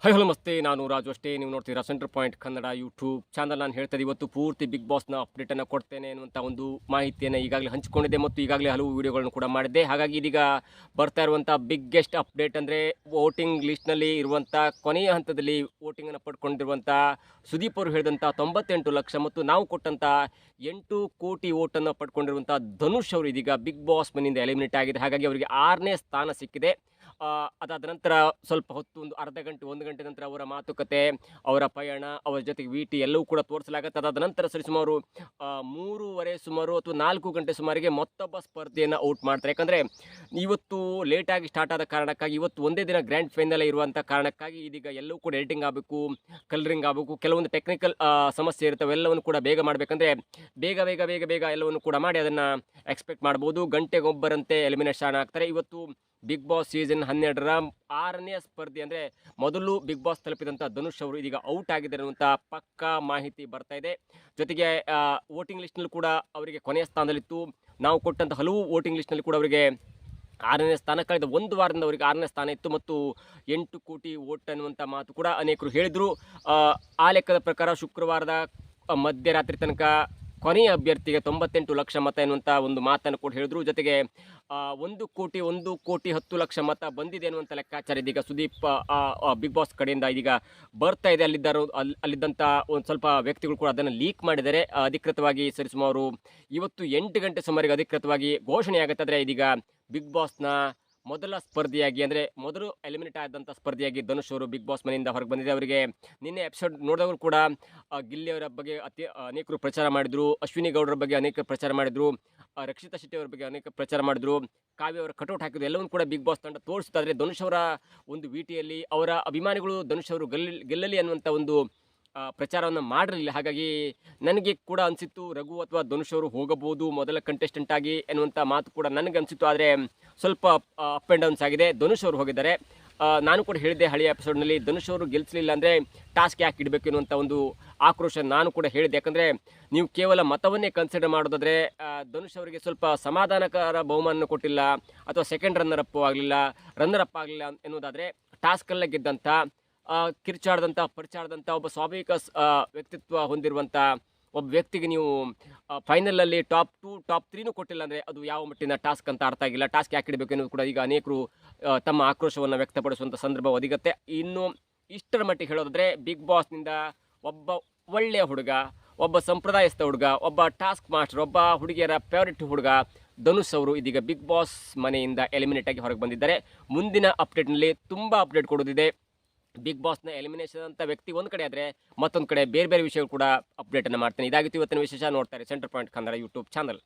Hello ನಮಸ್ತೆ, ನಾನು ರಾಜು ಅಷ್ಟೇ. ನೀವು ನೋಡ್ತೀರಾ centre point Kannada YouTube channel. ನಾನು ಹೇಳ್ತೇನೆ, ಇವತ್ತು ಪೂರ್ತಿ ಬಿಗ್ ಬಾಸ್ನ ಅಪ್ಡೇಟನ್ನು ಕೊಡ್ತೇನೆ ಅನ್ನುವಂಥ ಒಂದು ಮಾಹಿತಿಯನ್ನು ಈಗಾಗಲೇ ಹಂಚಿಕೊಂಡಿದ್ದೆ ಮತ್ತು ಈಗಾಗಲೇ ಹಲವು ವೀಡಿಯೋಗಳನ್ನು ಕೂಡ ಮಾಡಿದ್ದೆ. ಹಾಗಾಗಿ ಇದೀಗ ಬರ್ತಾ ಇರುವಂಥ ಬಿಗ್ಗೆಸ್ಟ್ ಅಪ್ಡೇಟ್ ಅಂದರೆ ವೋಟಿಂಗ್ ಲಿಸ್ಟ್ನಲ್ಲಿ ಇರುವಂಥ ಕೊನೆಯ ಹಂತದಲ್ಲಿ ವೋಟಿಂಗನ್ನು ಪಡ್ಕೊಂಡಿರುವಂಥ ಸುದೀಪ್ ಅವರು ಹೇಳಿದಂಥ 98 ಲಕ್ಷ ಮತ್ತು ನಾವು ಕೊಟ್ಟಂಥ 8 ಕೋಟಿ ವೋಟನ್ನು ಪಡ್ಕೊಂಡಿರುವಂಥ ಧನುಷ್ ಅವರು ಇದೀಗ ಬಿಗ್ ಬಾಸ್ ಮನೆಯಿಂದ ಎಲಿಮಿನೇಟ್ ಆಗಿದೆ. ಹಾಗಾಗಿ ಅವರಿಗೆ 6ನೇ ಸ್ಥಾನ ಸಿಕ್ಕಿದೆ. ಅದಾದ ನಂತರ ಸ್ವಲ್ಪ ಹೊತ್ತು, ಒಂದು ಅರ್ಧ ಗಂಟೆ 1 ಗಂಟೆ ನಂತರ ಅವರ ಮಾತುಕತೆ, ಅವರ ಪಯಣ, ಅವರ ಜೊತೆಗೆ ವಿಟಿ ಎಲ್ಲವೂ ಕೂಡ ತೋರಿಸಲಾಗುತ್ತೆ. ಅದಾದ ನಂತರ ಸರಿಸುಮಾರು 3:30 ಸುಮಾರು ಅಥವಾ 4 ಗಂಟೆ ಸುಮಾರಿಗೆ ಮತ್ತೊಬ್ಬ ಸ್ಪರ್ಧೆಯನ್ನು ಔಟ್ ಮಾಡ್ತಾರೆ. ಯಾಕಂದರೆ ಇವತ್ತು ಲೇಟಾಗಿ ಸ್ಟಾರ್ಟ್ ಆದ ಕಾರಣಕ್ಕಾಗಿ, ಇವತ್ತು ಒಂದೇ ದಿನ ಗ್ರ್ಯಾಂಡ್ ಫೈನಲ್ ಇರುವಂಥ ಕಾರಣಕ್ಕಾಗಿ ಇದೀಗ ಎಲ್ಲವೂ ಕೂಡ ಎಡಿಟಿಂಗ್ ಆಗಬೇಕು, ಕಲರಿಂಗ್ ಆಗಬೇಕು, ಕೆಲವೊಂದು ಟೆಕ್ನಿಕಲ್ ಸಮಸ್ಯೆ ಇರ್ತವೆ. ಎಲ್ಲವನ್ನು ಕೂಡ ಬೇಗ ಮಾಡಬೇಕಂದ್ರೆ ಬೇಗ ಬೇಗ ಬೇಗ ಬೇಗ ಎಲ್ಲವನ್ನು ಕೂಡ ಮಾಡಿ ಅದನ್ನು ಎಕ್ಸ್ಪೆಕ್ಟ್ ಮಾಡ್ಬೋದು. ಗಂಟೆಗೊಬ್ಬರಂತೆ ಎಲಿಮಿನೇಷನ್ ಆಗ್ತಾರೆ. ಇವತ್ತು ಬಿಗ್ ಬಾಸ್ ಸೀಸನ್ 12ರ 6ನೇ ಸ್ಪರ್ಧೆ ಅಂದರೆ ಮೊದಲು ಬಿಗ್ ಬಾಸ್ ತಲುಪಿದಂಥ ಧನುಷ್ ಅವರು ಇದೀಗ ಔಟ್ ಆಗಿದ್ದಾರೆ ಅನ್ನುವಂಥ ಪಕ್ಕಾ ಮಾಹಿತಿ ಬರ್ತಾ ಇದೆ. ಜೊತೆಗೆ ವೋಟಿಂಗ್ ಲಿಸ್ಟ್ನಲ್ಲಿ ಕೂಡ ಅವರಿಗೆ ಕೊನೆಯ ಸ್ಥಾನದಲ್ಲಿತ್ತು. ನಾವು ಕೊಟ್ಟಂಥ ಹಲವು ವೋಟಿಂಗ್ ಲಿಸ್ಟ್ನಲ್ಲಿ ಕೂಡ ಅವರಿಗೆ 6ನೇ ಸ್ಥಾನ, ಕಳೆದ ಒಂದು ವಾರದಿಂದ ಅವರಿಗೆ 6ನೇ ಸ್ಥಾನ ಇತ್ತು ಮತ್ತು 8 ಕೋಟಿ ವೋಟ್ ಅನ್ನುವಂಥ ಮಾತು ಕೂಡ ಅನೇಕರು ಹೇಳಿದರು. ಆ ಲೆಕ್ಕದ ಪ್ರಕಾರ ಶುಕ್ರವಾರದ ಮಧ್ಯರಾತ್ರಿ ತನಕ ಕೊನೆಯ ಅಭ್ಯರ್ಥಿಗೆ 98 ಲಕ್ಷ ಮತ ಎನ್ನುವಂಥ ಒಂದು ಮಾತನ್ನು ಕೂಡ ಹೇಳಿದರು. ಜೊತೆಗೆ 1 ಕೋಟಿ 10 ಲಕ್ಷ ಮತ ಬಂದಿದೆ ಅನ್ನುವಂಥ ಲೆಕ್ಕಾಚಾರ ಇದೀಗ ಸುದೀಪ್ ಬಿಗ್ ಬಾಸ್ ಕಡೆಯಿಂದ ಇದೀಗ ಬರ್ತಾ ಇದೆ. ಅಲ್ಲಿದ್ದಂಥ ಒಂದು ಸ್ವಲ್ಪ ವ್ಯಕ್ತಿಗಳು ಕೂಡ ಅದನ್ನು ಲೀಕ್ ಮಾಡಿದ್ದಾರೆ. ಅಧಿಕೃತವಾಗಿ ಸರಿಸುಮಾರು ಇವತ್ತು 8 ಗಂಟೆ ಸುಮಾರಿಗೆ ಅಧಿಕೃತವಾಗಿ ಘೋಷಣೆ ಆಗುತ್ತೆ. ಆದರೆ ಇದೀಗ ಬಿಗ್ ಬಾಸ್ನ ಮೊದಲ ಸ್ಪರ್ಧೆಯಾಗಿ, ಅಂದರೆ ಮೊದಲು ಎಲಿಮಿನೇಟ್ ಆದಂಥ ಸ್ಪರ್ಧೆಯಾಗಿ ಧನುಷ್ ಅವರು ಬಿಗ್ ಬಾಸ್ ಮನೆಯಿಂದ ಹೊರಗೆ ಬಂದಿದೆ. ಅವರಿಗೆ ನಿನ್ನೆ ಎಪಿಸೋಡ್ ನೋಡಿದವರು ಕೂಡ ಗಿಲ್ಲಿಯವರ ಬಗ್ಗೆ ಅನೇಕರು ಪ್ರಚಾರ ಮಾಡಿದರು, ಅಶ್ವಿನಿ ಗೌಡರ ಬಗ್ಗೆ ಅನೇಕ ಪ್ರಚಾರ ಮಾಡಿದರು, ರಕ್ಷಿತಾ ಶೆಟ್ಟಿ ಅವರ ಬಗ್ಗೆ ಅನೇಕ ಪ್ರಚಾರ ಮಾಡಿದರು, ಕಾವ್ಯ ಅವರ ಕಟೌಟ್ ಹಾಕಿದ್ರು. ಎಲ್ಲವೂ ಕೂಡ ಬಿಗ್ ಬಾಸ್ ತಂಡ ತೋರಿಸ್ತಾದ್ರೆ ಧನುಷ್ ಅವರ ಒಂದು ವಿಟಿಯಲ್ಲಿ ಅವರ ಅಭಿಮಾನಿಗಳು ಧನುಷ್ ಅವರು ಗೆಲ್ಲಲಿ ಅನ್ನುವಂಥ ಒಂದು ಪ್ರಚಾರವನ್ನು ಮಾಡಿರಲಿಲ್ಲ. ಹಾಗಾಗಿ ನನಗೆ ಕೂಡ ಅನಿಸಿತ್ತು ರಘು ಅಥವಾ ಧನುಷ್ ಅವರು ಹೋಗಬಹುದು ಮೊದಲ ಕಂಟೆಸ್ಟೆಂಟ್ ಆಗಿ ಎನ್ನುವಂಥ ಮಾತು ಕೂಡ ನನಗೆ ಅನಿಸಿತ್ತು. ಆದರೆ ಸ್ವಲ್ಪ ಅಪ್ ಆ್ಯಂಡ್ ಡೌನ್ಸ್ ಆಗಿದೆ. ಧನುಷ್ ಅವರು ಹೋಗಿದ್ದಾರೆ. ನಾನು ಕೂಡ ಹೇಳಿದ್ದೆ ಹಳೆಯ ಎಪಿಸೋಡ್ನಲ್ಲಿ, ಧನುಷ್ ಅವರು ಗೆಲ್ಲಿಸಲಿಲ್ಲ ಅಂದರೆ ಟಾಸ್ಕ್ ಯಾಕೆ ಇಡಬೇಕು ಎನ್ನುವಂಥ ಒಂದು ಆಕ್ರೋಶ ನಾನು ಕೂಡ ಹೇಳಿದ್ದೆ. ಯಾಕಂದರೆ ನೀವು ಕೇವಲ ಮತವನ್ನೇ ಕನ್ಸಿಡರ್ ಮಾಡೋದಾದರೆ ಧನುಷ್ ಅವರಿಗೆ ಸ್ವಲ್ಪ ಸಮಾಧಾನಕರ ಬಹುಮಾನ ಕೊಟ್ಟಿಲ್ಲ, ಅಥವಾ ಸೆಕೆಂಡ್ ರನ್ನರ್ ಅಪ್ ಆಗಲಿಲ್ಲ ಎನ್ನುವುದಾದರೆ ಟಾಸ್ಕಲ್ಲೇ ಗೆದ್ದಂಥ ಕಿರ್ಚಾಡ್ದಂಥ ಪರಿಚಾಡ್ದಂಥ ಒಬ್ಬ ಸ್ವಾಭಾವಿಕ ವ್ಯಕ್ತಿತ್ವ ಹೊಂದಿರುವಂಥ ಒಬ್ಬ ವ್ಯಕ್ತಿಗೆ ನೀವು ಫೈನಲಲ್ಲಿ ಟಾಪ್ 2 ಟಾಪ್ 3ನೂ ಕೊಟ್ಟಿಲ್ಲ ಅಂದರೆ ಅದು ಯಾವ ಮಟ್ಟಿನ ಟಾಸ್ಕ್ ಅಂತ ಅರ್ಥ ಆಗಿಲ್ಲ. ಟಾಸ್ಕ್ ಯಾಕೆ ಇಡಬೇಕು ಎನ್ನುವುದು ಕೂಡ ಈಗ ಅನೇಕರು ತಮ್ಮ ಆಕ್ರೋಶವನ್ನು ವ್ಯಕ್ತಪಡಿಸುವಂಥ ಸಂದರ್ಭ ಒದಗುತ್ತೆ. ಇನ್ನು ಇಷ್ಟರ ಮಟ್ಟಿಗೆ ಹೇಳೋದಾದರೆ ಬಿಗ್ ಬಾಸ್ನಿಂದ ಒಬ್ಬ ಒಳ್ಳೆಯ ಹುಡುಗ, ಒಬ್ಬ ಸಂಪ್ರದಾಯಸ್ಥ ಹುಡುಗ, ಒಬ್ಬ ಟಾಸ್ಕ್ ಮಾಸ್ಟರ್, ಒಬ್ಬ ಹುಡುಗಿಯರ ಫೇವರಿಟ್ ಹುಡುಗ ಧನುಷ್ ಅವರು ಇದೀಗ ಬಿಗ್ ಬಾಸ್ ಮನೆಯಿಂದ ಎಲಿಮಿನೇಟ್ ಆಗಿ ಹೊರಗೆ ಬಂದಿದ್ದಾರೆ. ಮುಂದಿನ ಅಪ್ಡೇಟ್ನಲ್ಲಿ ತುಂಬ ಅಪ್ಡೇಟ್ ಕೊಡೋದಿದೆ. ಬಿಗ್ ಬಾಸ್ನ ಎಲಿಮಿನೇಷನ್ ಅಂತ ವ್ಯಕ್ತಿ ಒಂದು ಕಡೆ ಆದರೆ, ಮತ್ತೊಂದು ಕಡೆ ಬೇರೆ ಬೇರೆ ವಿಷಯಗಳು ಕೂಡ ಅಪ್ಡೇಟನ್ನು ಮಾಡ್ತೇನೆ. ಇದಾಗಿತ್ತು ಇವತ್ತಿನ ವಿಶೇಷ. ನೋಡ್ತಾರೆ centre point Kannada YouTube channel.